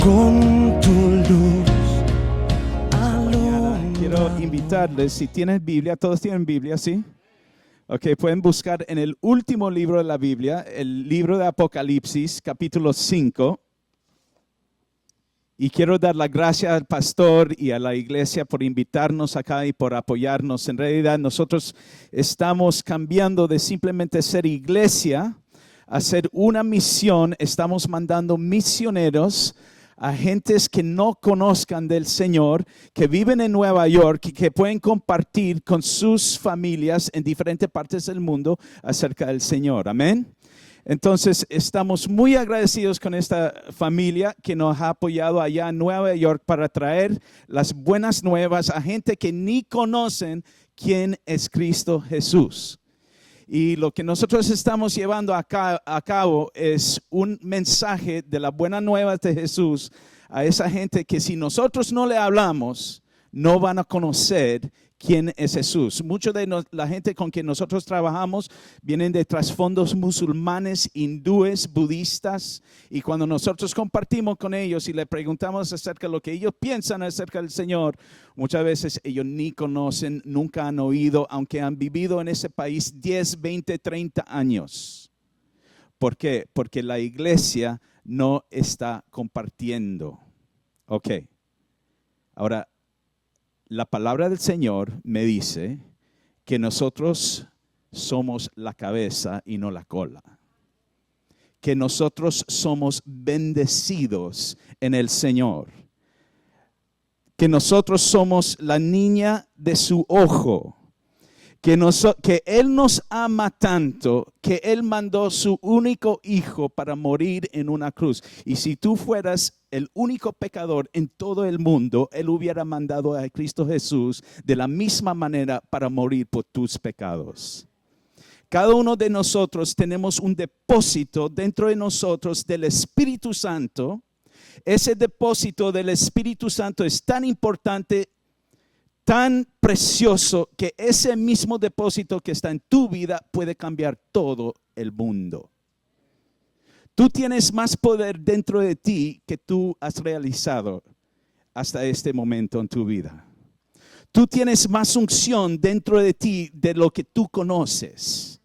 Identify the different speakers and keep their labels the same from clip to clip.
Speaker 1: con tu luz.
Speaker 2: Quiero invitarles, si tienen Biblia, todos tienen Biblia, ¿sí? Ok, pueden buscar en el último libro de la Biblia, el libro de Apocalipsis, capítulo 5. Y quiero dar la gracia al pastor y a la iglesia por invitarnos acá y por apoyarnos. En realidad nosotros estamos cambiando de simplemente ser iglesia a ser una misión. Estamos mandando misioneros a gentes que no conozcan del Señor, que viven en Nueva York y que pueden compartir con sus familias en diferentes partes del mundo acerca del Señor. Amén. Entonces, estamos muy agradecidos con esta familia que nos ha apoyado allá en Nueva York para traer las buenas nuevas a gente que ni conocen quién es Cristo Jesús. Y lo que nosotros estamos llevando a cabo es un mensaje de la buena nueva de Jesús a esa gente que si nosotros no le hablamos, no van a conocer quién es Jesús. Mucha de la gente con quien nosotros trabajamos vienen de trasfondos musulmanes, hindúes, budistas, y cuando nosotros compartimos con ellos y le preguntamos acerca de lo que ellos piensan acerca del Señor, muchas veces ellos ni conocen, nunca han oído, aunque han vivido en ese país 10, 20, 30 años. ¿Por qué? Porque la iglesia no está compartiendo. Ok. Ahora, la palabra del Señor me dice que nosotros somos la cabeza y no la cola. Que nosotros somos bendecidos en el Señor. Que nosotros somos la niña de su ojo. Que Él nos ama tanto que Él mandó su único hijo para morir en una cruz. Y si tú fueras el único pecador en todo el mundo, Él hubiera mandado a Cristo Jesús de la misma manera para morir por tus pecados. Cada uno de nosotros tenemos un depósito dentro de nosotros del Espíritu Santo. Ese depósito del Espíritu Santo es tan importante, tan precioso, que ese mismo depósito que está en tu vida puede cambiar todo el mundo. Tú tienes más poder dentro de ti que tú has realizado hasta este momento en tu vida. Tú tienes más unción dentro de ti de lo que tú conoces.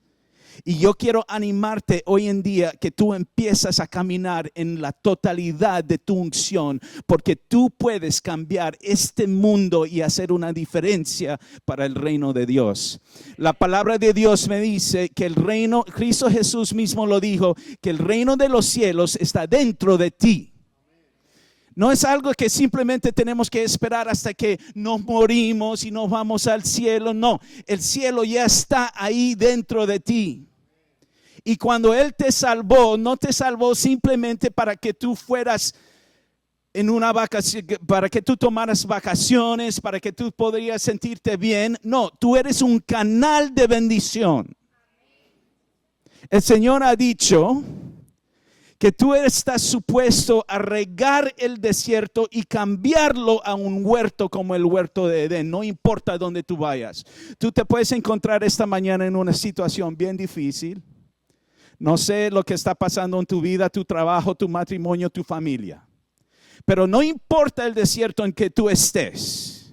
Speaker 2: Y yo quiero animarte hoy en día que tú empiezas a caminar en la totalidad de tu unción, porque tú puedes cambiar este mundo y hacer una diferencia para el reino de Dios. La palabra de Dios me dice que el reino, Cristo Jesús mismo lo dijo, que el reino de los cielos está dentro de ti. No es algo que simplemente tenemos que esperar hasta que nos morimos y nos vamos al cielo. No, el cielo ya está ahí dentro de ti. Y cuando Él te salvó, no te salvó simplemente para que tú fueras en una vacación, para que tú tomaras vacaciones, para que tú podrías sentirte bien. No, tú eres un canal de bendición. El Señor ha dicho que tú estás supuesto a regar el desierto y cambiarlo a un huerto como el huerto de Edén. No importa dónde tú vayas. Tú te puedes encontrar esta mañana en una situación bien difícil. No sé lo que está pasando en tu vida, tu trabajo, tu matrimonio, tu familia. Pero no importa el desierto en que tú estés.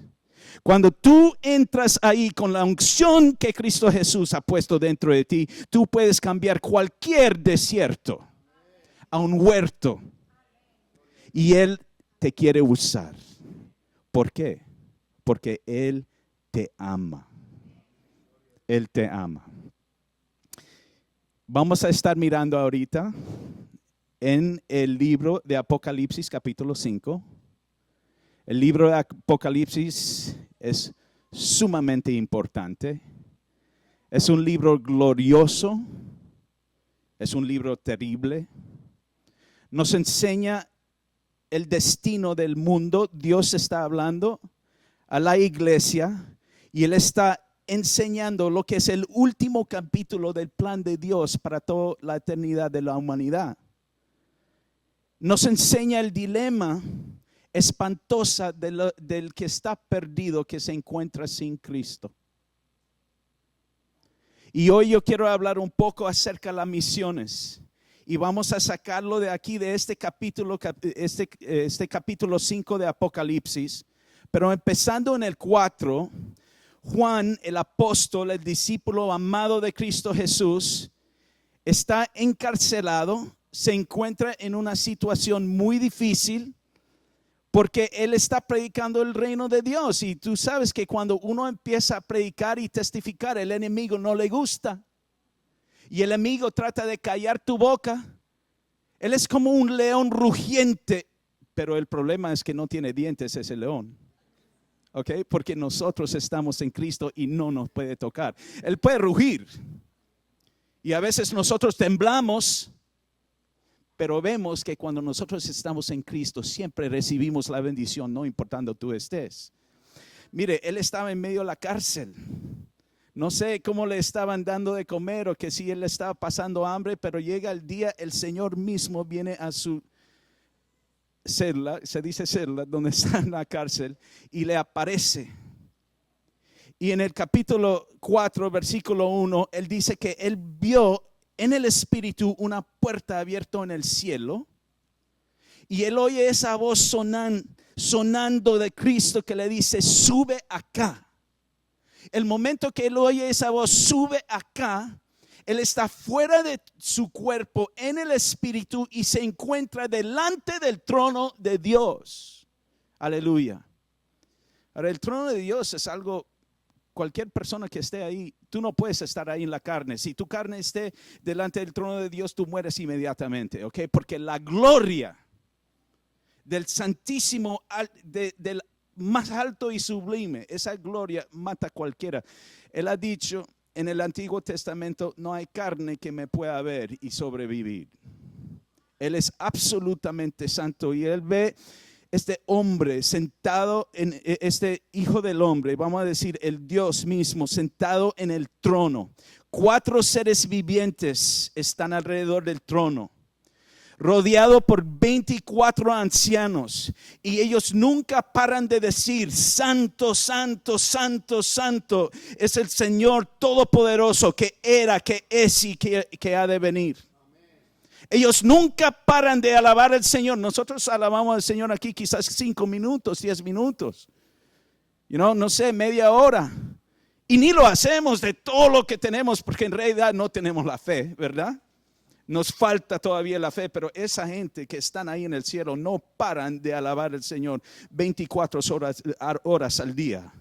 Speaker 2: Cuando tú entras ahí con la unción que Cristo Jesús ha puesto dentro de ti, tú puedes cambiar cualquier desierto a un huerto. Y Él te quiere usar. ¿Por qué? Porque Él te ama. Él te ama. Vamos a estar mirando ahorita en el libro de Apocalipsis capítulo 5. El libro de Apocalipsis es sumamente importante. Es un libro glorioso. Es un libro terrible. Nos enseña el destino del mundo. Dios está hablando a la iglesia y Él está enseñando lo que es el último capítulo del plan de Dios para toda la eternidad de la humanidad. Nos enseña el dilema espantoso del que está perdido, que se encuentra sin Cristo. Y hoy yo quiero hablar un poco acerca de las misiones y vamos a sacarlo de aquí, de este capítulo, este capítulo 5 de Apocalipsis. Pero empezando en el 4, Juan, el apóstol, el discípulo amado de Cristo Jesús, está encarcelado, se encuentra en una situación muy difícil porque él está predicando el reino de Dios. Y tú sabes que cuando uno empieza a predicar y testificar, el enemigo no le gusta. Y el enemigo trata de callar tu boca. Él es como un león rugiente, pero el problema es que no tiene dientes ese león. ¿Ok? Porque nosotros estamos en Cristo y no nos puede tocar. Él puede rugir. Y a veces nosotros temblamos, pero vemos que cuando nosotros estamos en Cristo siempre recibimos la bendición, no importando tú estés. Mire, él estaba en medio de la cárcel. No sé cómo le estaban dando de comer o que si él estaba pasando hambre, pero llega el día, el Señor mismo viene a su celda, se dice celda, donde está en la cárcel, y le aparece. Y en el capítulo 4, versículo 1, él dice que él vio en el espíritu una puerta abierta en el cielo. Y él oye esa voz sonando de Cristo que le dice, sube acá. El momento que él oye esa voz, sube acá, él está fuera de su cuerpo en el espíritu y se encuentra delante del trono de Dios. Aleluya. Ahora, el trono de Dios es algo, cualquier persona que esté ahí, tú no puedes estar ahí en la carne. Si tu carne esté delante del trono de Dios, tú mueres inmediatamente, ¿ok? Porque la gloria del Santísimo, del más alto y sublime, esa gloria mata a cualquiera. Él ha dicho en el Antiguo Testamento, no hay carne que me pueda ver y sobrevivir. Él es absolutamente santo y él ve este hombre sentado en este hijo del hombre, vamos a decir el Dios mismo sentado en el trono. 4 seres vivientes están alrededor del trono, rodeado por 24 ancianos, y ellos nunca paran de decir, santo, santo, santo, santo es el Señor Todopoderoso, que era, que es y que ha de venir. Ellos nunca paran de alabar al Señor. Nosotros alabamos al Señor aquí quizás 5 minutos, 10 minutos, no sé, media hora, y ni lo hacemos de todo lo que tenemos, porque en realidad no tenemos la fe, ¿verdad? Nos falta todavía la fe, pero esa gente que están ahí en el cielo no paran de alabar al Señor 24 horas al día.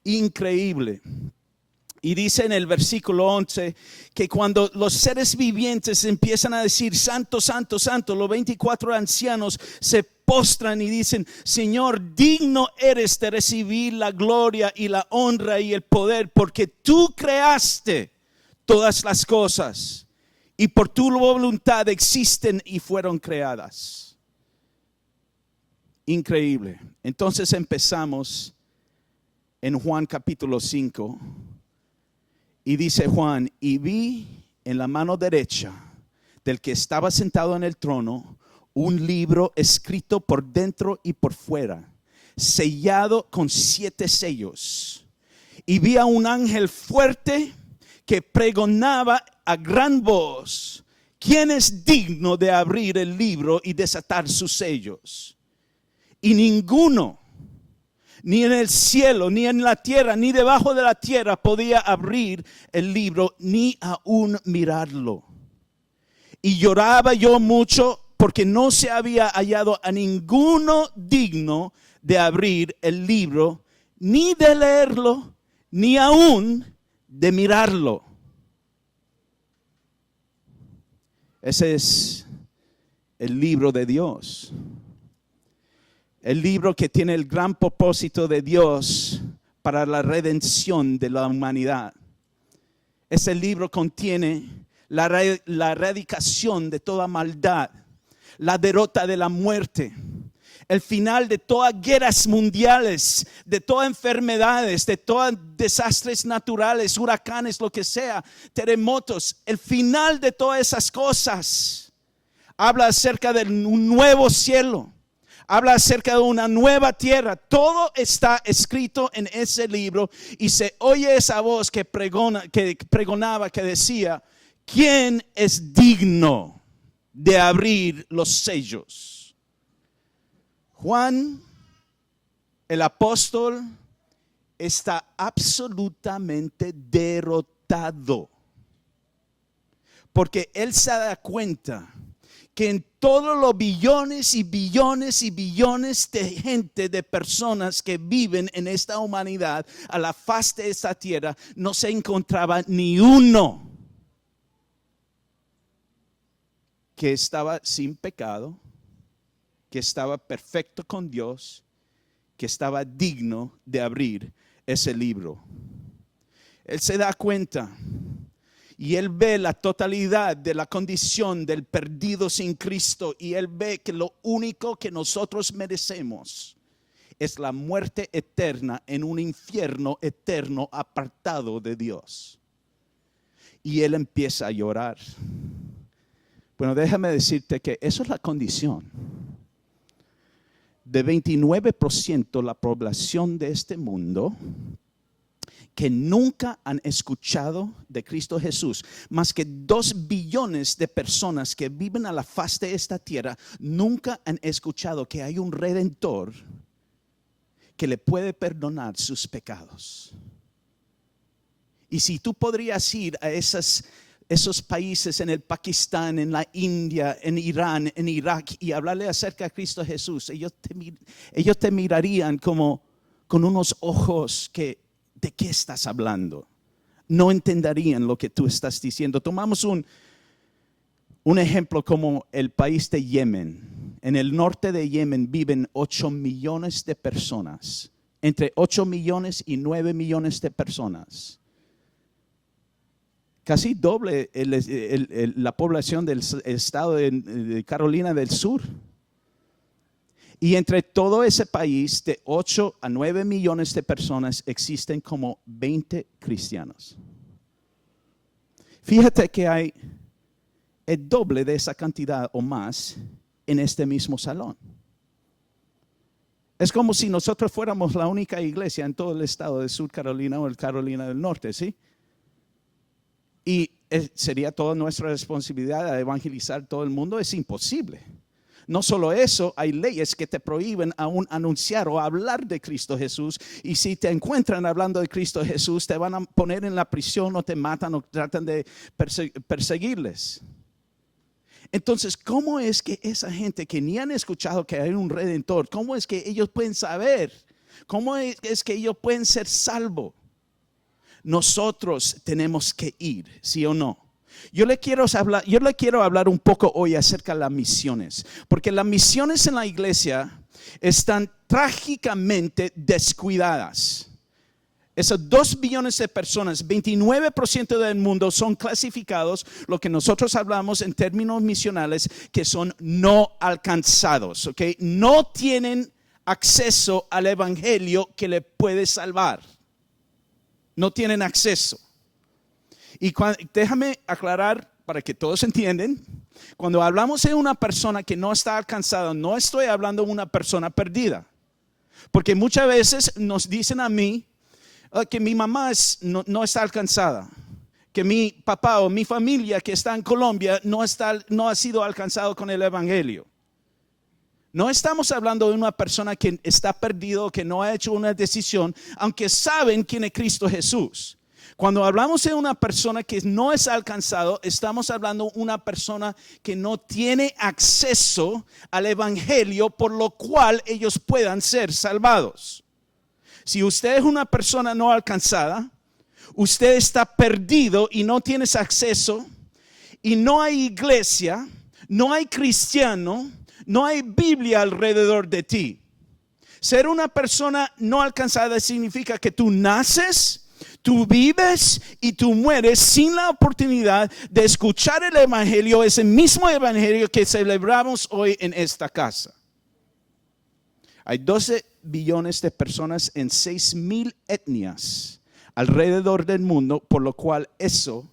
Speaker 2: Increíble. Y dice en el versículo 11 que cuando los seres vivientes empiezan a decir santo, santo, santo, los 24 ancianos se postran y dicen, Señor, digno eres de recibir la gloria y la honra y el poder, porque tú creaste todas las cosas y por tu voluntad existen y fueron creadas. Increíble. Entonces empezamos en Juan capítulo 5. Y dice Juan, y vi en la mano derecha del que estaba sentado en el trono un libro escrito por dentro y por fuera, sellado con 7 sellos. Y vi a un ángel fuerte que pregonaba a gran voz, ¿quién es digno de abrir el libro y desatar sus sellos? Y ninguno, ni en el cielo, ni en la tierra, ni debajo de la tierra podía abrir el libro, ni aún mirarlo. Y lloraba yo mucho porque no se había hallado a ninguno digno de abrir el libro, ni de leerlo, ni aún de mirarlo. Ese es el libro de Dios. El libro que tiene el gran propósito de Dios para la redención de la humanidad. Ese libro contiene la erradicación de toda maldad, la derrota de la muerte, el final de todas guerras mundiales, de todas enfermedades, de todos desastres naturales, huracanes, lo que sea, terremotos, el final de todas esas cosas. Habla acerca de un nuevo cielo. Habla acerca de una nueva tierra. Todo está escrito en ese libro. Y se oye esa voz que pregonaba, que decía, ¿quién es digno? de abrir los sellos. Juan, el apóstol, está absolutamente derrotado. Porque él se da cuenta que en todos los billones y billones y billones de gente, de personas que viven en esta humanidad, a la faz de esta tierra, no se encontraba ni uno que estaba sin pecado, que estaba perfecto con Dios, que estaba digno de abrir ese libro. Él se da cuenta y él ve la totalidad de la condición del perdido sin Cristo, y él ve que lo único que nosotros merecemos es la muerte eterna en un infierno eterno apartado de Dios. Y él empieza a llorar. Bueno, déjame decirte que eso es la condición de 29% la población de este mundo que nunca han escuchado de Cristo Jesús. Más que 2 billones de personas que viven a la faz de esta tierra nunca han escuchado que hay un Redentor que le puede perdonar sus pecados. Y si tú podrías ir a esos países, en el Pakistán, en la India, en Irán, en Irak, y hablarle acerca de Cristo Jesús, ellos te mirarían como con unos ojos que, ¿de qué estás hablando? No entenderían lo que tú estás diciendo. Tomamos un ejemplo como el país de Yemen. En el norte de Yemen viven 8 millones de personas, entre 8 millones y 9 millones de personas. Casi doble la población del estado de Carolina del Sur. Y entre todo ese país de 8 a 9 millones de personas existen como 20 cristianos. Fíjate que hay el doble de esa cantidad o más en este mismo salón. Es como si nosotros fuéramos la única iglesia en todo el estado de Sur Carolina o el Carolina del Norte, ¿sí? Y sería toda nuestra responsabilidad de evangelizar todo el mundo. Es imposible. No solo eso, hay leyes que te prohíben aún anunciar o hablar de Cristo Jesús. Y si te encuentran hablando de Cristo Jesús, te van a poner en la prisión o te matan o tratan de perseguirles. Entonces, ¿cómo es que esa gente que ni han escuchado que hay un Redentor, cómo es que ellos pueden saber? ¿Cómo es que ellos pueden ser salvos? Nosotros tenemos que ir, ¿sí o no? Yo le quiero hablar un poco hoy acerca de las misiones, porque las misiones en la iglesia están trágicamente descuidadas. Esos 2 billones de personas, 29% del mundo son clasificados, lo que nosotros hablamos en términos misionales, que son no alcanzados, ¿ok? No tienen acceso al evangelio que le puede salvar. No tienen acceso. Y déjame aclarar para que todos entiendan. Cuando hablamos de una persona que no está alcanzada, no estoy hablando de una persona perdida. Porque muchas veces nos dicen a mí que mi mamá no está alcanzada. Que mi papá o mi familia que está en Colombia no ha sido alcanzado con el evangelio. No estamos hablando de una persona que está perdido, que no ha hecho una decisión, aunque saben quién es Cristo Jesús. Cuando hablamos de una persona que no es alcanzado, estamos hablando de una persona que no tiene acceso al evangelio, por lo cual ellos puedan ser salvados. Si usted es una persona no alcanzada, usted está perdido y no tienes acceso, y no hay iglesia, no hay cristiano, no hay Biblia alrededor de ti. Ser una persona no alcanzada significa que tú naces, tú vives y tú mueres sin la oportunidad de escuchar el evangelio, ese mismo evangelio que celebramos hoy en esta casa. Hay 12 billones de personas en 6,000 etnias alrededor del mundo, por lo cual eso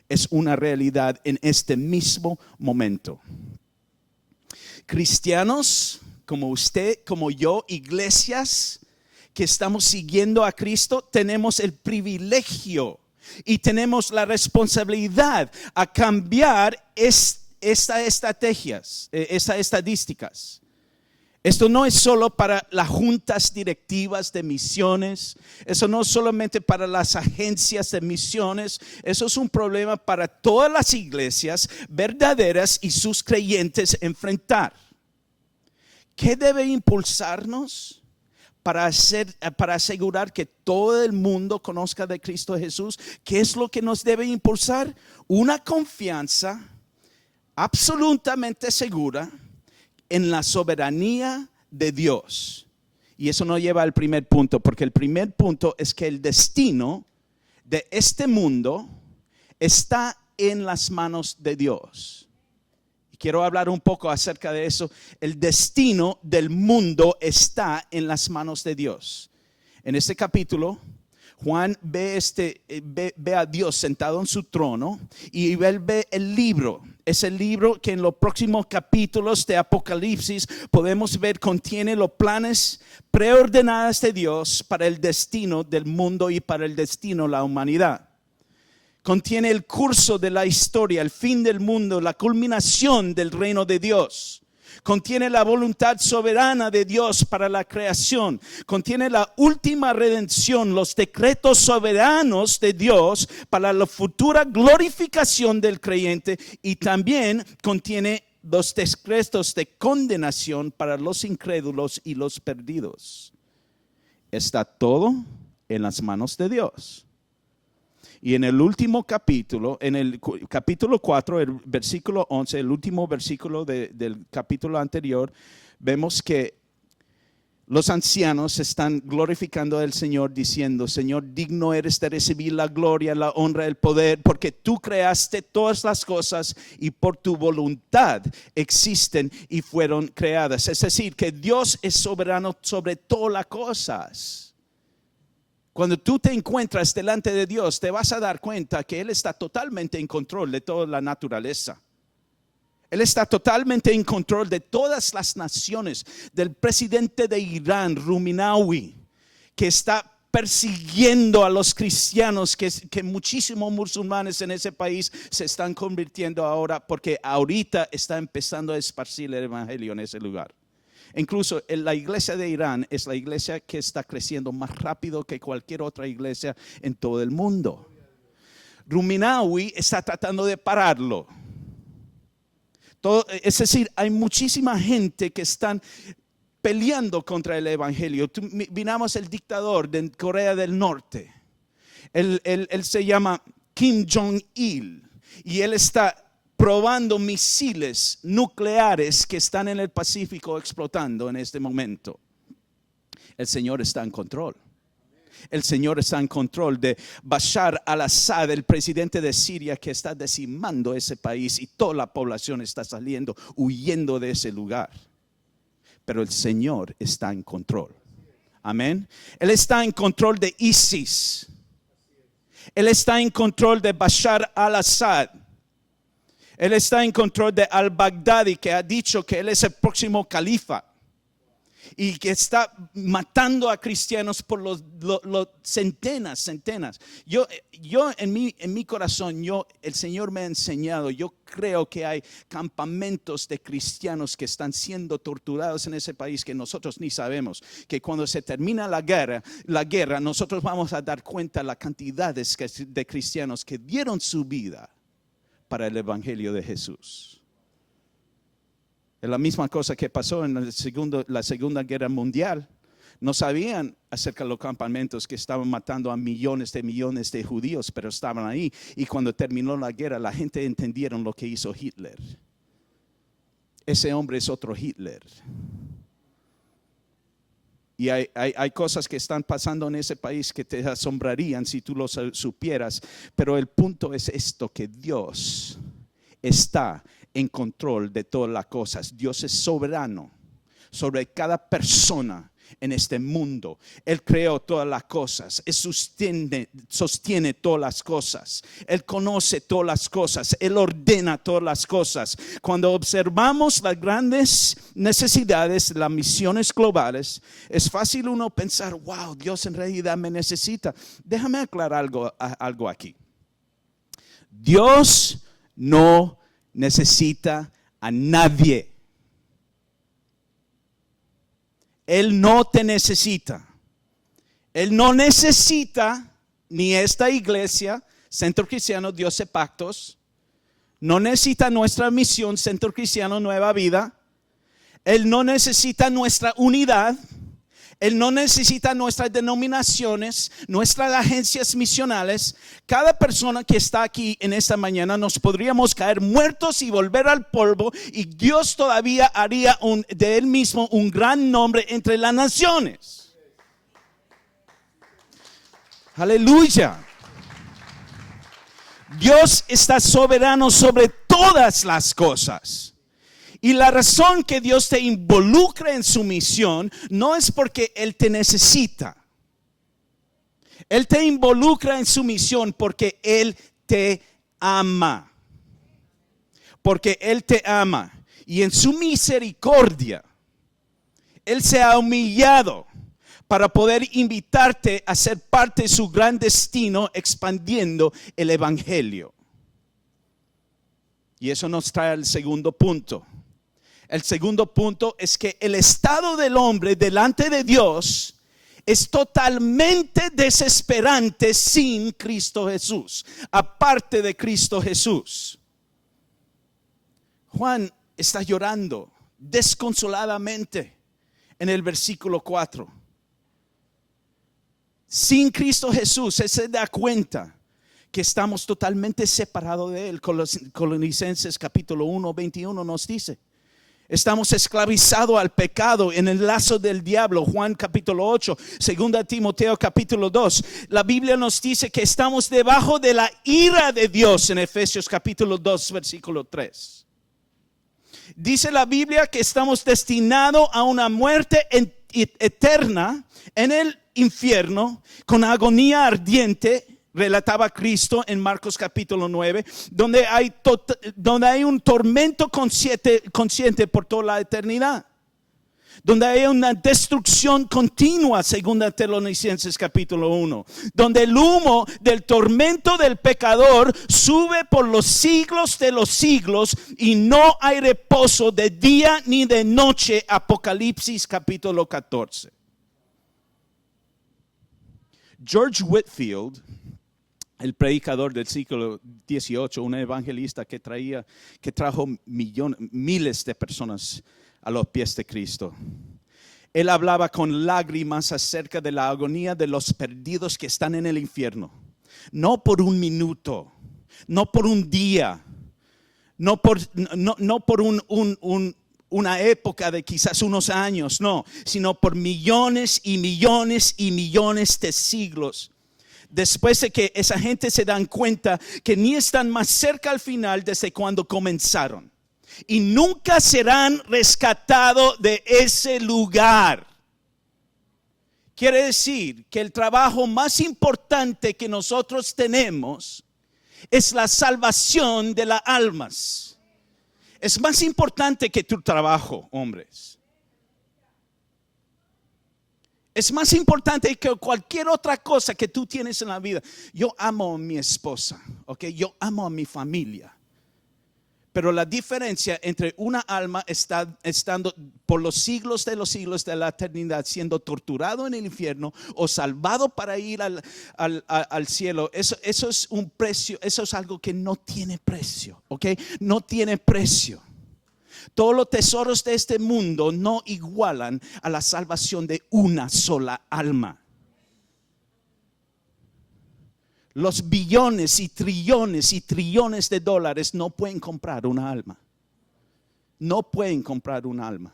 Speaker 2: es una realidad en este mismo momento. Cristianos como usted, como yo, iglesias que estamos siguiendo a Cristo, tenemos el privilegio y tenemos la responsabilidad a cambiar estas estadísticas. Esto no es solo para las juntas directivas de misiones, eso no es solamente para las agencias de misiones, eso es un problema para todas las iglesias verdaderas y sus creyentes enfrentar. ¿Qué debe impulsarnos para asegurar que todo el mundo conozca de Cristo Jesús? ¿Qué es lo que nos debe impulsar? Una confianza absolutamente segura en la soberanía de Dios. Y eso nos lleva al primer punto, porque el primer punto es que el destino de este mundo está en las manos de Dios. Y quiero hablar un poco acerca de eso. El destino del mundo está en las manos de Dios. En este capítulo, Juan ve a Dios sentado en su trono y él ve el libro. Es el libro que en los próximos capítulos de Apocalipsis podemos ver contiene los planes preordenados de Dios para el destino del mundo y para el destino de la humanidad. Contiene el curso de la historia, el fin del mundo, la culminación del reino de Dios. Contiene la voluntad soberana de Dios para la creación. Contiene la última redención, los decretos soberanos de Dios para la futura glorificación del creyente. Y también contiene los decretos de condenación para los incrédulos y los perdidos. Está todo en las manos de Dios. Y en el último capítulo, en el capítulo 4, el versículo 11, el último versículo del capítulo anterior, vemos que los ancianos están glorificando al Señor diciendo: Señor, digno eres de recibir la gloria, la honra, el poder, porque tú creaste todas las cosas y por tu voluntad existen y fueron creadas. Es decir, que Dios es soberano sobre todas las cosas. Cuando tú te encuentras delante de Dios, te vas a dar cuenta que Él está totalmente en control de toda la naturaleza. Él está totalmente en control de todas las naciones, del presidente de Irán, Ruminawi, que está persiguiendo a los cristianos, que muchísimos musulmanes en ese país se están convirtiendo ahora, porque ahorita está empezando a esparcir el evangelio en ese lugar. Incluso la iglesia de Irán es la iglesia que está creciendo más rápido que cualquier otra iglesia en todo el mundo. Ruminawi está tratando de pararlo. Es decir, hay muchísima gente que están peleando contra el evangelio. Miramos el dictador de Corea del Norte. Él se llama Kim Jong-il y él está probando misiles nucleares que están en el Pacífico explotando en este momento. El Señor está en control. El Señor está en control de Bashar al-Assad, el presidente de Siria, que está decimando ese país y toda la población está saliendo, huyendo de ese lugar. Pero el Señor está en control. Amén. Él está en control de ISIS. Él está en control de Bashar al-Assad. Él está en control de al-Baghdadi, que ha dicho que él es el próximo califa y que está matando a cristianos por los centenas. Yo en mi corazón, el Señor me ha enseñado, yo creo que hay campamentos de cristianos que están siendo torturados en ese país que nosotros ni sabemos. Que cuando se termina la guerra, nosotros vamos a dar cuenta de la cantidad de cristianos que dieron su vida para el evangelio de Jesús. Es la misma cosa que pasó en la Segunda Guerra Mundial. No sabían acerca de los campamentos que estaban matando a millones de judíos, pero estaban ahí. Y cuando terminó la guerra, la gente entendieron lo que hizo Hitler. Ese hombre es otro Hitler. Y hay cosas que están pasando en ese país que te asombrarían si tú lo supieras. Pero el punto es esto, que Dios está en control de todas las cosas. Dios es soberano sobre cada persona en este mundo. Él creó todas las cosas. Él sostiene todas las cosas. Él conoce todas las cosas. Él ordena todas las cosas. Cuando observamos las grandes necesidades, las misiones globales, es fácil uno pensar: wow, Dios en realidad me necesita. Déjame aclarar algo aquí. Dios no necesita a nadie. Él no te necesita. Él no necesita ni esta iglesia, Centro Cristiano Dios de Pactos. No necesita nuestra misión, Centro Cristiano Nueva Vida. Él no necesita nuestra unidad. Él no necesita nuestras denominaciones, nuestras agencias misionales. Cada persona que está aquí en esta mañana nos podríamos caer muertos y volver al polvo, y Dios todavía haría de Él mismo un gran nombre entre las naciones. Aleluya. Dios está soberano sobre todas las cosas. Y la razón que Dios te involucra en su misión no es porque Él te necesita. Él te involucra en su misión porque Él te ama. Porque Él te ama. Y en su misericordia, Él se ha humillado para poder invitarte a ser parte de su gran destino, expandiendo el evangelio. Y eso nos trae al segundo punto. El segundo punto es que el estado del hombre delante de Dios es totalmente desesperante sin Cristo Jesús, aparte de Cristo Jesús. Juan está llorando desconsoladamente en el versículo 4. Sin Cristo Jesús, él se da cuenta que estamos totalmente separados de Él. Colosenses capítulo 1, 21 nos dice. Estamos esclavizados al pecado en el lazo del diablo. Juan capítulo 8, 2 Timoteo capítulo 2. La Biblia nos dice que estamos debajo de la ira de Dios en Efesios capítulo 2, versículo 3. Dice la Biblia que estamos destinados a una muerte eterna en el infierno con agonía ardiente. Relataba Cristo en Marcos capítulo 9, donde hay un tormento consciente por toda la eternidad, donde hay una destrucción continua, según Tesalonicenses capítulo 1, donde el humo del tormento del pecador sube por los siglos de los siglos y no hay reposo de día ni de noche. Apocalipsis capítulo 14. George Whitefield, el predicador del siglo XVIII, un evangelista que trajo miles de personas a los pies de Cristo. Él hablaba con lágrimas acerca de la agonía de los perdidos que están en el infierno. No por un minuto, no por un día, no por una época de quizás unos años, no, sino por millones y millones y millones de siglos. Después de que esa gente se dan cuenta que ni están más cerca al final desde cuando comenzaron. Y nunca serán rescatados de ese lugar. Quiere decir que el trabajo más importante que nosotros tenemos es la salvación de las almas. Es más importante que tu trabajo, hombres. Es más importante que cualquier otra cosa que tú tienes en la vida. Yo amo a mi esposa, ¿okay? Yo amo a mi familia. Pero la diferencia entre una alma estando por los siglos de la eternidad siendo torturado en el infierno o salvado para ir al cielo, eso es un precio, eso es algo que no tiene precio, ¿okay? No tiene precio. Todos los tesoros de este mundo no igualan a la salvación de una sola alma. Los billones y trillones de dólares no pueden comprar una alma. No pueden comprar una alma.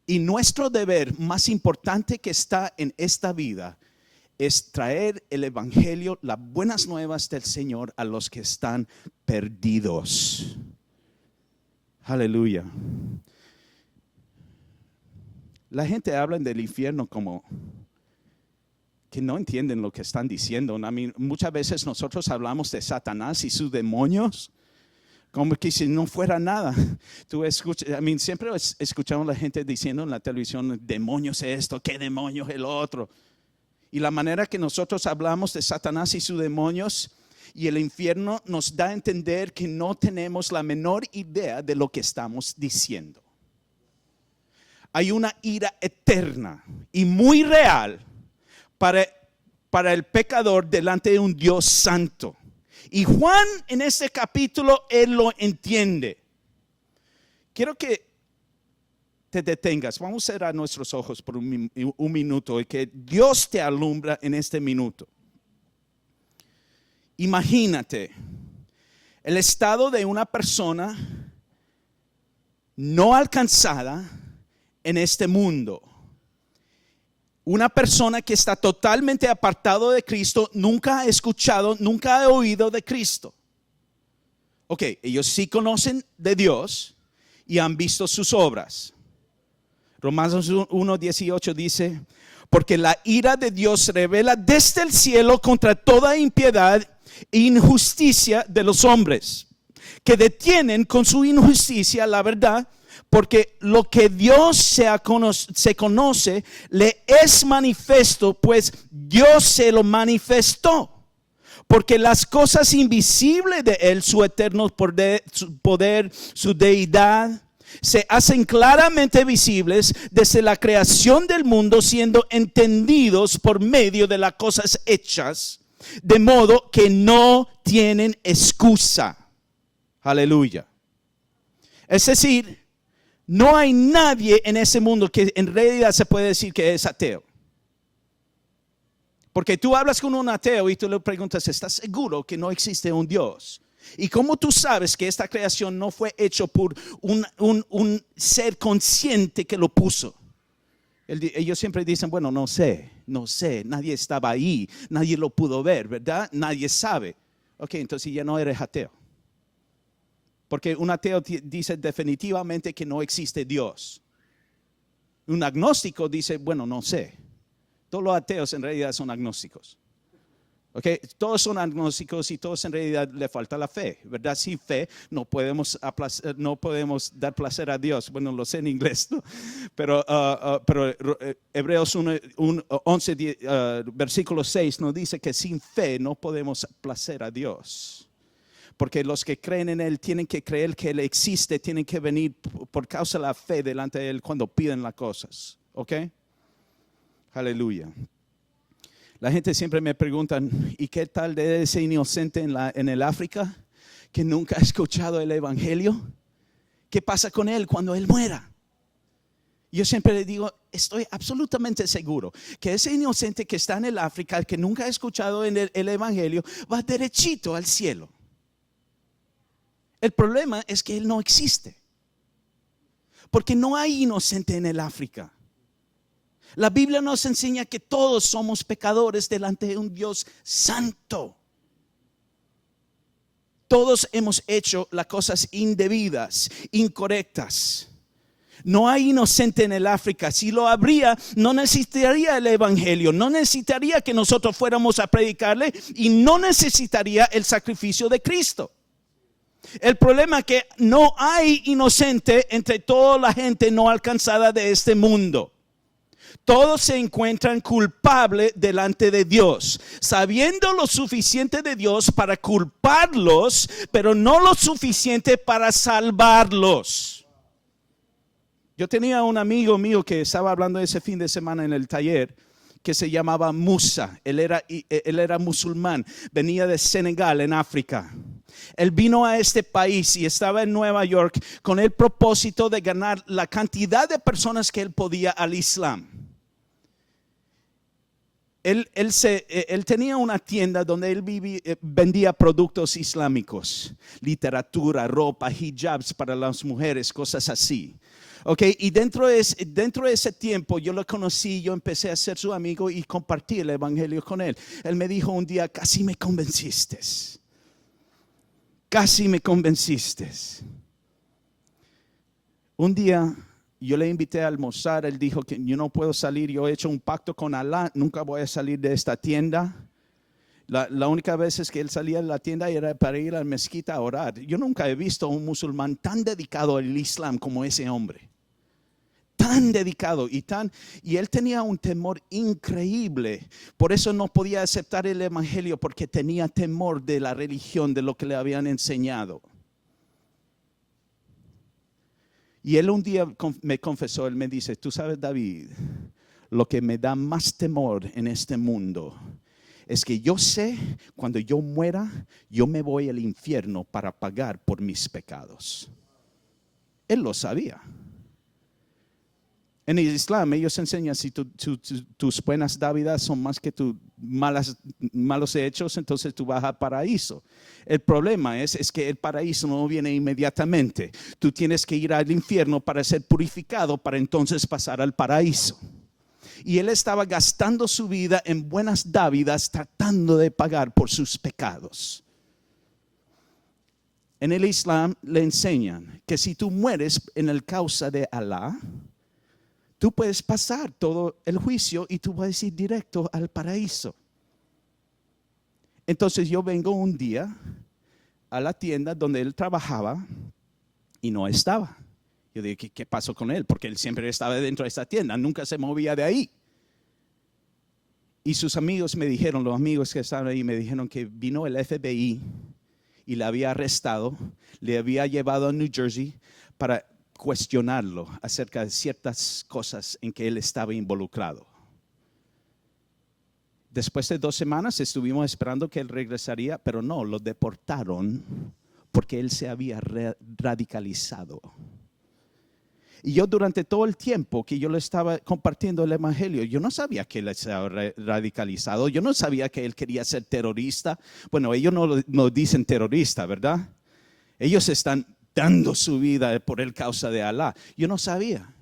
Speaker 2: Y nuestro deber más importante que está en esta vida es traer el evangelio, las buenas nuevas del Señor a los que están perdidos. Aleluya. La gente habla del infierno como que no entienden lo que están diciendo. Muchas veces nosotros hablamos de Satanás y sus demonios como que si no fuera nada. Tú escuchas, siempre escuchamos a la gente diciendo en la televisión, demonios esto, qué demonios el otro. Y la manera que nosotros hablamos de Satanás y sus demonios Y el infierno nos da a entender que no tenemos la menor idea de lo que estamos diciendo. Hay una ira eterna y muy real para el pecador delante de un Dios santo. Y Juan en este capítulo, él lo entiende. Quiero que te detengas. Vamos a cerrar nuestros ojos por un minuto y que Dios te alumbra en este minuto. Imagínate el estado de una persona no alcanzada en este mundo. Una persona que está totalmente apartado de Cristo, nunca ha escuchado, nunca ha oído de Cristo. Ok, ellos sí conocen de Dios y han visto sus obras. Romanos 1:18 dice, porque la ira de Dios se revela desde el cielo contra toda impiedad e injusticia de los hombres, que detienen con su injusticia la verdad, porque lo que Dios se conoce le es manifiesto, pues Dios se lo manifestó. Porque las cosas invisibles de Él, su eterno poder, su deidad, se hacen claramente visibles desde la creación del mundo, siendo entendidos por medio de las cosas hechas, de modo que no tienen excusa. Aleluya. Es decir, no hay nadie en ese mundo que en realidad se puede decir que es ateo. Porque tú hablas con un ateo y tú le preguntas, ¿estás seguro que no existe un Dios? ¿Y cómo tú sabes que esta creación no fue hecho por un ser consciente que lo puso? Ellos siempre dicen, bueno, no sé, nadie estaba ahí, nadie lo pudo ver, ¿verdad? Nadie sabe. Ok, entonces ya no eres ateo. Porque un ateo dice definitivamente que no existe Dios. Un agnóstico dice, bueno, no sé. Todos los ateos en realidad son agnósticos. Okay. Todos son agnósticos y todos en realidad le falta la fe, ¿verdad? Sin fe no podemos dar placer a Dios. Bueno, lo sé en inglés, ¿no? Pero Hebreos 11, versículo 6 nos dice que sin fe no podemos placer a Dios. Porque los que creen en Él tienen que creer que Él existe, tienen que venir por causa de la fe delante de Él cuando piden las cosas. ¿Ok? Aleluya. La gente siempre me pregunta, ¿y qué tal de ese inocente en el África que nunca ha escuchado el Evangelio? ¿Qué pasa con él cuando él muera? Yo siempre le digo, estoy absolutamente seguro que ese inocente que está en el África, que nunca ha escuchado el Evangelio, va derechito al cielo. El problema es que él no existe. Porque no hay inocente en el África. La Biblia nos enseña que todos somos pecadores delante de un Dios santo. Todos hemos hecho las cosas indebidas, incorrectas. No hay inocente en el África. Si lo habría, no necesitaría el Evangelio, no necesitaría que nosotros fuéramos a predicarle y no necesitaría el sacrificio de Cristo. El problema es que no hay inocente entre toda la gente no alcanzada de este mundo. Todos se encuentran culpables delante de Dios, sabiendo lo suficiente de Dios para culparlos, pero no lo suficiente para salvarlos. Yo tenía un amigo mío que estaba hablando ese fin de semana en el taller, que se llamaba Musa. Él era musulmán, venía de Senegal, en África. Él vino a este país y estaba en Nueva York con el propósito de ganar la cantidad de personas que él podía al Islam. Él tenía una tienda donde él vendía productos islámicos, literatura, ropa, hijabs para las mujeres, cosas así. Okay, y dentro de ese tiempo yo lo conocí, yo empecé a ser su amigo y compartí el evangelio con él. Él me dijo un día, casi me convenciste. Un día yo le invité a almorzar, él dijo que yo no puedo salir, yo he hecho un pacto con Alá, nunca voy a salir de esta tienda. La única vez que él salía de la tienda era para ir a la mezquita a orar. Yo nunca he visto a un musulmán tan dedicado al Islam como ese hombre. tan dedicado y él tenía un temor increíble. Por eso no podía aceptar el evangelio, porque tenía temor de la religión, de lo que le habían enseñado. Y él un día me confesó, él me dice, tú sabes, David, lo que me da más temor en este mundo es que yo sé, cuando yo muera, yo me voy al infierno para pagar por mis pecados. Él lo sabía. En el Islam ellos enseñan, si tus buenas dávidas son más que tus malos hechos, entonces tú vas al paraíso. El problema es que el paraíso no viene inmediatamente. Tú tienes que ir al infierno para ser purificado, para entonces pasar al paraíso. Y él estaba gastando su vida en buenas dávidas, tratando de pagar por sus pecados. En el Islam le enseñan que si tú mueres en la causa de Alá, tú puedes pasar todo el juicio y tú vas a ir directo al paraíso. Entonces yo vengo un día a la tienda donde él trabajaba y no estaba. Yo dije, ¿qué pasó con él? Porque él siempre estaba dentro de esta tienda, nunca se movía de ahí. Y sus amigos me dijeron, los amigos que estaban ahí me dijeron que vino el FBI y le había arrestado, le había llevado a New Jersey para cuestionarlo acerca de ciertas cosas en que él estaba involucrado. Después de 2 semanas estuvimos esperando que él regresaría, pero no, lo deportaron porque él se había radicalizado. Y yo durante todo el tiempo que yo le estaba compartiendo el evangelio, yo no sabía que él se había radicalizado, yo no sabía que él quería ser terrorista. Bueno, ellos no dicen terrorista, ¿verdad? Ellos están dando su vida por el causa de Alá. Yo no sabía.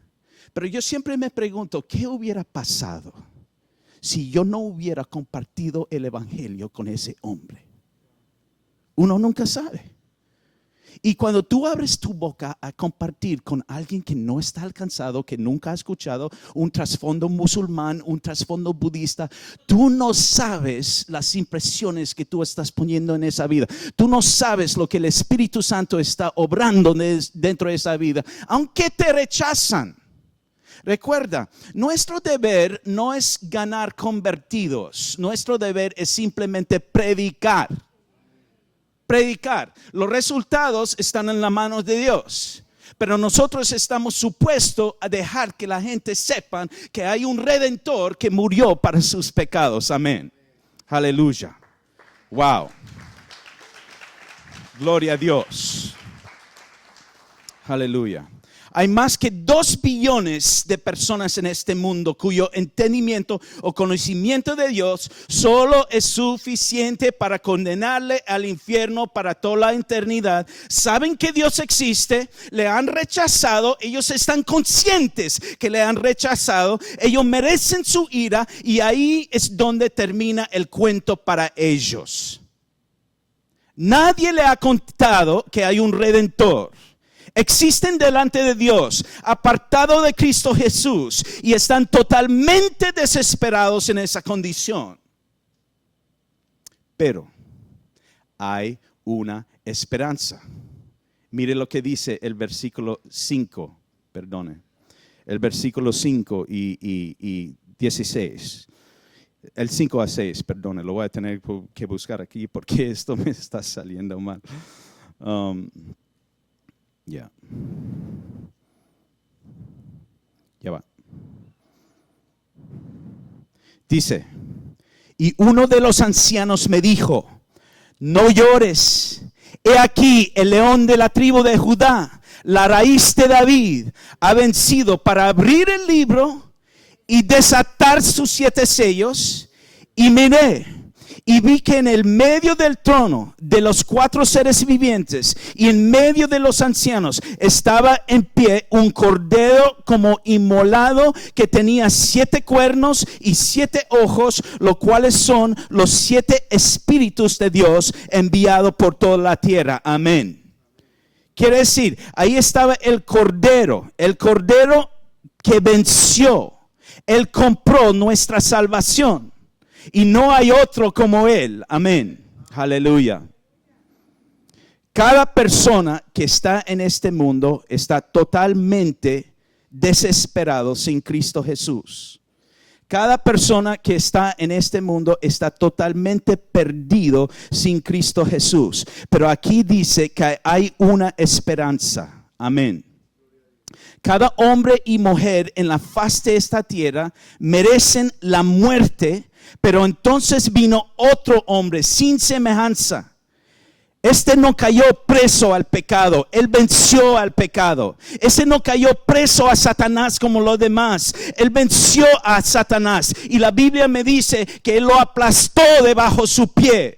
Speaker 2: Pero yo siempre me pregunto, ¿qué hubiera pasado si yo no hubiera compartido el evangelio con ese hombre? Uno nunca sabe. Y cuando tú abres tu boca a compartir con alguien que no está alcanzado, que nunca ha escuchado un trasfondo musulmán, un trasfondo budista, tú no sabes las impresiones que tú estás poniendo en esa vida. Tú no sabes lo que el Espíritu Santo está obrando dentro de esa vida, aunque te rechazan. Recuerda, nuestro deber no es ganar convertidos, nuestro deber es simplemente predicar. Los resultados están en las manos de Dios, pero nosotros estamos supuestos a dejar que la gente sepa que hay un Redentor que murió para sus pecados. Amén. Aleluya. Wow. Gloria a Dios. Aleluya. Hay más que 2 billones de personas en este mundo cuyo entendimiento o conocimiento de Dios solo es suficiente para condenarle al infierno para toda la eternidad. Saben que Dios existe, le han rechazado, ellos están conscientes que le han rechazado, ellos merecen su ira y ahí es donde termina el cuento para ellos. Nadie le ha contado que hay un Redentor. Existen delante de Dios, apartados de Cristo Jesús, y están totalmente desesperados en esa condición. Pero hay una esperanza. Mire lo que dice el versículo 5, el versículo 5 y 16. El 5 a 6, perdone, lo voy a tener que buscar aquí porque esto me está saliendo mal. Ya va. Dice, y uno de los ancianos me dijo, no llores, he aquí el león de la tribu de Judá, la raíz de David, ha vencido para abrir el libro y desatar sus 7 sellos. Y miré y vi que en el medio del trono de los 4 seres vivientes y en medio de los ancianos estaba en pie un cordero como inmolado que tenía 7 cuernos y 7 ojos, los cuales son los 7 espíritus de Dios enviados por toda la tierra. Amén. Quiere decir, ahí estaba el cordero que venció. Él compró nuestra salvación. Y no hay otro como Él. Amén. Aleluya. Cada persona que está en este mundo está totalmente desesperados sin Cristo Jesús. Cada persona que está en este mundo está totalmente perdido sin Cristo Jesús. Pero aquí dice que hay una esperanza. Amén. Cada hombre y mujer en la faz de esta tierra merecen la muerte, pero entonces vino otro hombre sin semejanza. Este no cayó preso al pecado, él venció al pecado. Este no cayó preso a Satanás como los demás, él venció a Satanás. Y la Biblia me dice que él lo aplastó debajo su pie.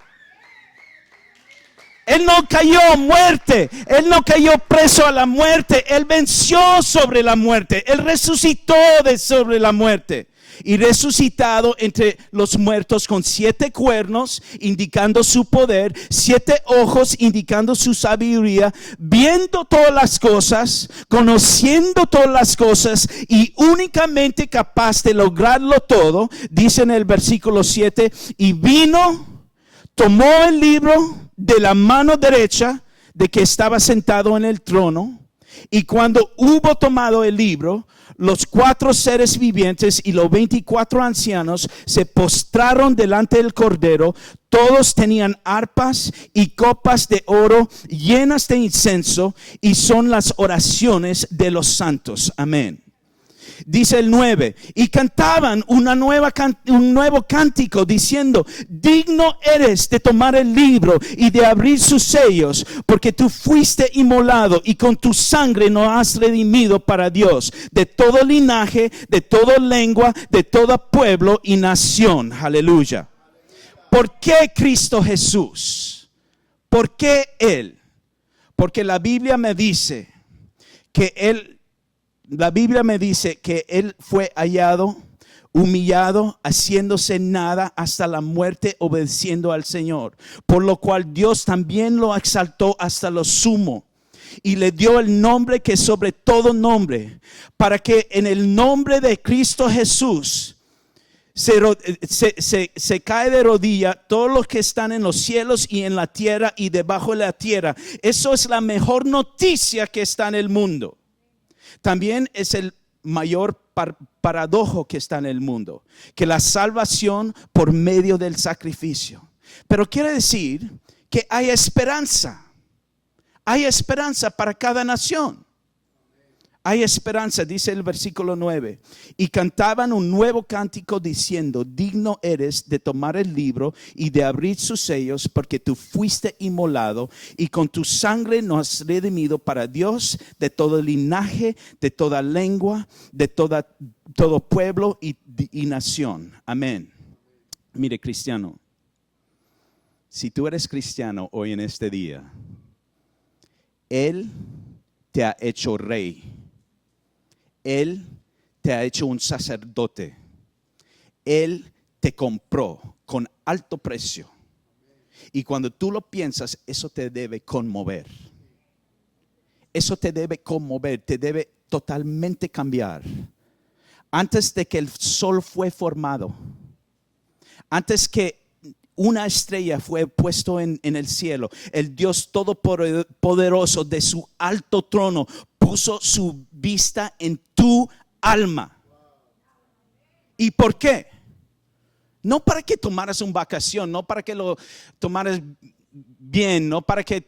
Speaker 2: Él no cayó a muerte, él no cayó preso a la muerte, él venció sobre la muerte, él resucitó de sobre la muerte. Y resucitado entre los muertos con 7 cuernos, indicando su poder, 7 ojos, indicando su sabiduría, viendo todas las cosas, conociendo todas las cosas y únicamente capaz de lograrlo todo, dice en el versículo 7, y vino, tomó el libro de la mano derecha de que estaba sentado en el trono, y cuando hubo tomado el libro, los 4 seres vivientes y los 24 ancianos se postraron delante del Cordero. Todos tenían arpas y copas de oro llenas de incienso, y son las oraciones de los santos. Amén. Dice el 9, y cantaban un nuevo cántico diciendo: digno eres de tomar el libro y de abrir sus sellos, porque tú fuiste inmolado y con tu sangre nos has redimido para Dios, de todo linaje, de toda lengua, de todo pueblo y nación. Aleluya. ¿Por qué Cristo Jesús? ¿Por qué Él? Porque la Biblia me dice que Él fue hallado, humillado, haciéndose nada hasta la muerte, obedeciendo al Señor. Por lo cual Dios también lo exaltó hasta lo sumo y le dio el nombre que es sobre todo nombre, para que en el nombre de Cristo Jesús se cae de rodilla todos los que están en los cielos y en la tierra y debajo de la tierra. Eso es la mejor noticia que está en el mundo. También es el mayor paradojo que está en el mundo, que la salvación por medio del sacrificio. Pero quiere decir que hay esperanza para cada nación. Hay esperanza, dice el versículo 9. Y cantaban un nuevo cántico diciendo: digno eres de tomar el libro y de abrir sus sellos, porque tú fuiste inmolado y con tu sangre nos has redimido para Dios, de todo linaje, de toda lengua, de todo pueblo y nación. Amén. Mire, cristiano, si tú eres cristiano hoy en este día, Él te ha hecho rey. Él te ha hecho un sacerdote. Él te compró con alto precio. Y cuando tú lo piensas, eso te debe conmover. Eso te debe conmover, te debe totalmente cambiar. Antes de que el sol fue formado, antes que una estrella fue puesto en el cielo, el Dios Todopoderoso de su alto trono puso su vista en tu alma. ¿Y por qué? No para que tomaras una vacación, no para que lo tomaras bien, no para que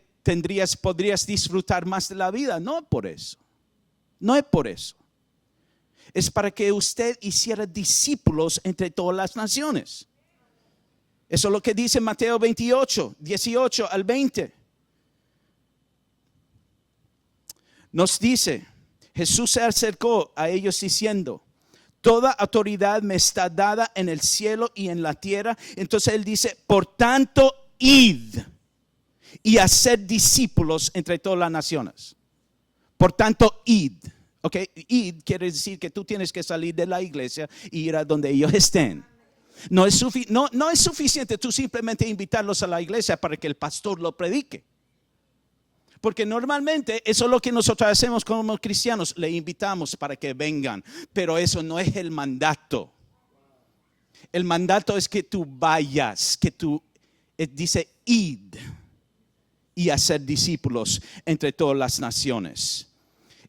Speaker 2: podrías disfrutar más de la vida. No es por eso. No es por eso. Es para que usted hiciera discípulos entre todas las naciones. Eso es lo que dice Mateo 28, 18 al 20. Nos dice, Jesús se acercó a ellos diciendo: toda autoridad me está dada en el cielo y en la tierra. Entonces Él dice: por tanto, id y haced discípulos entre todas las naciones. Por tanto, id. Okay, id quiere decir que tú tienes que salir de la iglesia y ir a donde ellos estén. No es suficiente tú simplemente invitarlos a la iglesia para que el pastor lo predique. Porque normalmente eso es lo que nosotros hacemos como cristianos. Le invitamos para que vengan. Pero eso no es el mandato. El mandato es que tú vayas. Dice id y hacer discípulos entre todas las naciones.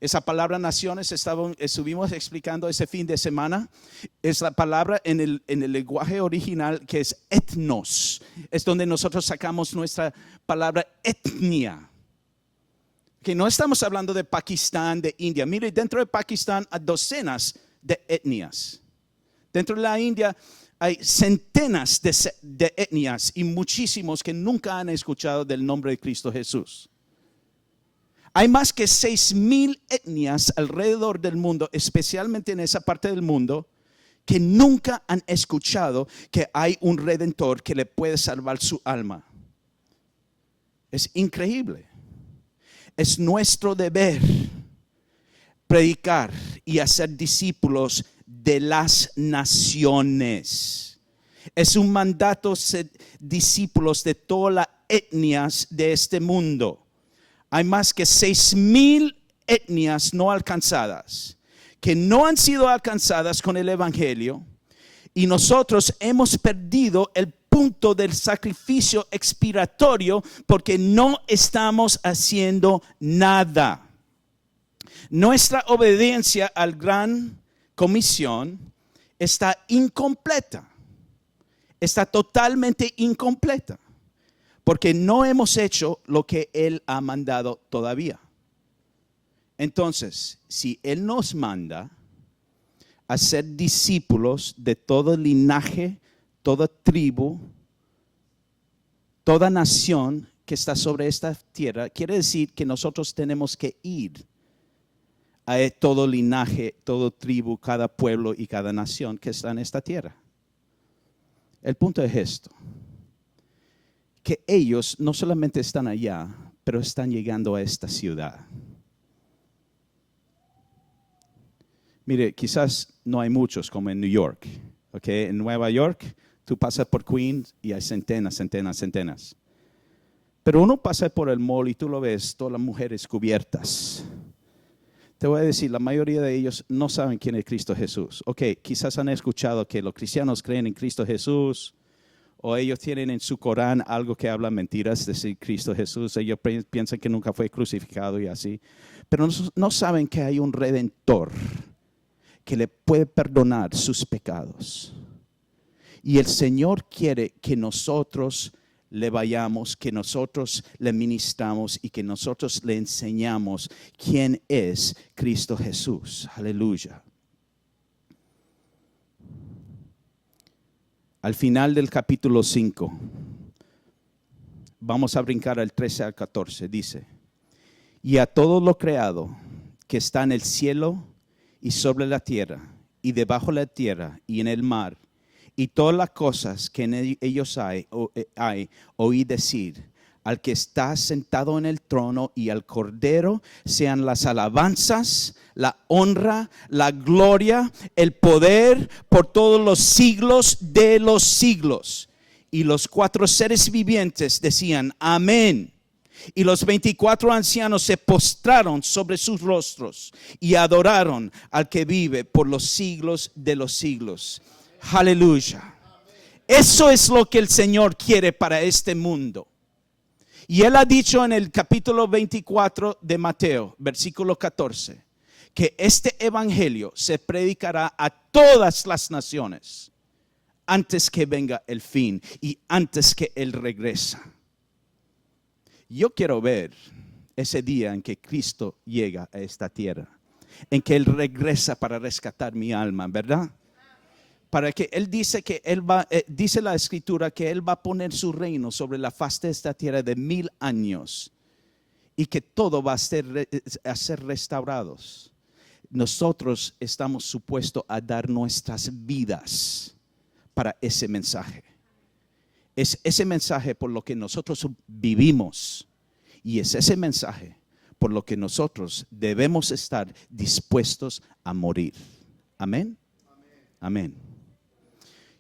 Speaker 2: Esa palabra naciones estuvimos explicando ese fin de semana. Es la palabra en el lenguaje original que es etnos. Es donde nosotros sacamos nuestra palabra etnia. Que no estamos hablando de Pakistán, de India. Mire, dentro de Pakistán hay docenas de etnias. Dentro de la India hay centenas de etnias y muchísimos que nunca han escuchado del nombre de Cristo Jesús. Hay más que 6,000 etnias alrededor del mundo, especialmente en esa parte del mundo, que nunca han escuchado que hay un redentor que le puede salvar su alma. Es increíble. Es nuestro deber predicar y hacer discípulos de las naciones. Es un mandato ser discípulos de todas las etnias de este mundo. Hay más que 6,000 etnias no alcanzadas, que no han sido alcanzadas con el evangelio, y nosotros hemos perdido el punto del sacrificio expiatorio porque no estamos haciendo nada. Nuestra obediencia al gran comisión está incompleta, está totalmente incompleta. Porque no hemos hecho lo que Él ha mandado todavía. Entonces, si Él nos manda a ser discípulos de todo linaje, toda tribu, toda nación que está sobre esta tierra, quiere decir que nosotros tenemos que ir a todo linaje, todo tribu, cada pueblo y cada nación que está en esta tierra. El punto es esto. Que ellos no solamente están allá, pero están llegando a esta ciudad. Mire, quizás no hay muchos como en New York. ¿Okay? En Nueva York, tú pasas por Queens y hay centenas. Pero uno pasa por el mall y tú lo ves, todas las mujeres cubiertas. Te voy a decir, la mayoría de ellos no saben quién es Cristo Jesús. Quizás han escuchado que los cristianos creen en Cristo Jesús, o ellos tienen en su Corán algo que habla mentiras de Cristo Jesús. Ellos piensan que nunca fue crucificado y así. Pero no saben que hay un redentor que le puede perdonar sus pecados. Y el Señor quiere que nosotros le vayamos, que nosotros le ministramos y que nosotros le enseñamos quién es Cristo Jesús. Aleluya. Al final del capítulo 5, vamos a brincar al 13 al 14, dice: y a todo lo creado que está en el cielo y sobre la tierra y debajo de la tierra y en el mar, y todas las cosas que en ellos hay, oí decir: al que está sentado en el trono y al Cordero sean las alabanzas, la honra, la gloria, el poder por todos los siglos de los siglos. Y los 4 seres vivientes decían: amén. Y los 24 ancianos se postraron sobre sus rostros y adoraron al que vive por los siglos de los siglos. Aleluya. Eso es lo que el Señor quiere para este mundo. Y Él ha dicho en el capítulo 24 de Mateo, versículo 14, que este evangelio se predicará a todas las naciones antes que venga el fin y antes que Él regresa. Yo quiero ver ese día en que Cristo llega a esta tierra, en que Él regresa para rescatar mi alma, ¿verdad? Para que Él dice que Él va, dice la Escritura que Él va a poner su reino sobre la faz de esta tierra de 1000 años y que todo va a ser restaurados. Nosotros estamos supuestos a dar nuestras vidas para ese mensaje. Es ese mensaje por lo que nosotros vivimos y es ese mensaje por lo que nosotros debemos estar dispuestos a morir. Amén. Amén.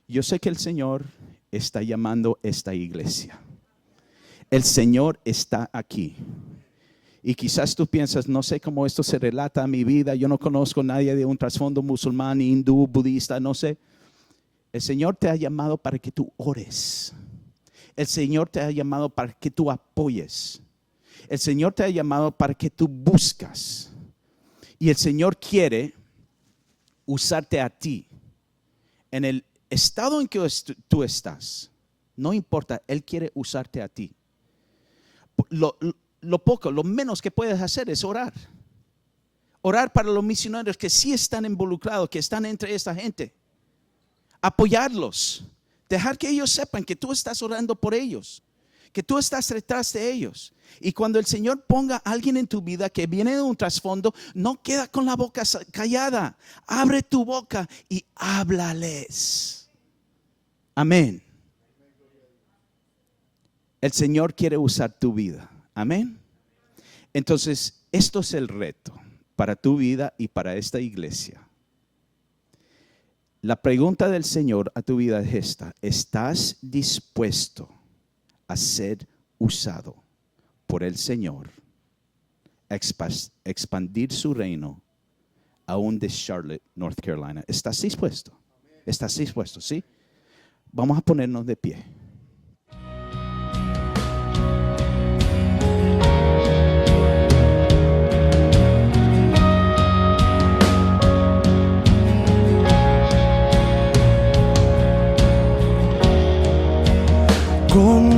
Speaker 2: Yo sé que el Señor está llamando a esta iglesia. El Señor está aquí. Y quizás tú piensas, no sé cómo esto se relata a mi vida. Yo no conozco a nadie de un trasfondo musulmán, hindú, budista, no sé. El Señor te ha llamado para que tú ores. El Señor te ha llamado para que tú apoyes. El Señor te ha llamado para que tú buscas. Y el Señor quiere usarte a ti. En el estado en que tú estás, no importa, Él quiere usarte a ti. Lo poco, lo menos que puedes hacer es orar. Orar para los misioneros que sí están involucrados, que están entre esta gente. Apoyarlos. Dejar que ellos sepan que tú estás orando por ellos, que tú estás detrás de ellos. Y cuando el Señor ponga a alguien en tu vida que viene de un trasfondo, no queda con la boca callada. Abre tu boca y háblales. Amén. El Señor quiere usar tu vida. Amén. Entonces, esto es el reto para tu vida y para esta iglesia. La pregunta del Señor a tu vida es esta: ¿estás dispuesto a ser usado por el Señor a expandir su reino aún de Charlotte, North Carolina? ¿Estás dispuesto? ¿Estás dispuesto? ¿Sí? Vamos a ponernos de pie.
Speaker 1: Con